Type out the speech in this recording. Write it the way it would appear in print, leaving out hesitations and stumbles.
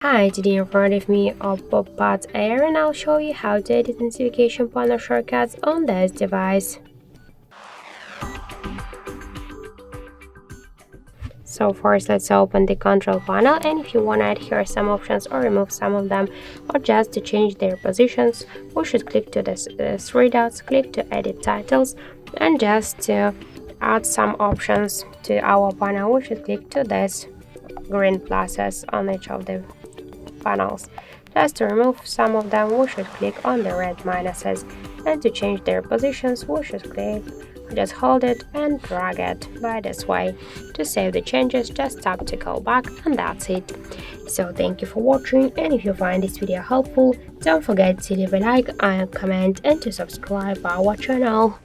Hi, today in front of me OPPO Pad Air, and I'll show you how to edit notification panel shortcuts on this device. So first let's open the control panel, and if you want to add here some options or remove some of them or just to change their positions, we should click to this three dots, click to edit titles, and just to add some options to our panel we should click to this green pluses on each of the panels. Just to remove some of them, we should click on the red minuses, and to change their positions, we should just hold it and drag it by this way. To save the changes, just tap to go back, and that's it. So thank you for watching, and if you find this video helpful, don't forget to leave a like and comment and to subscribe our channel.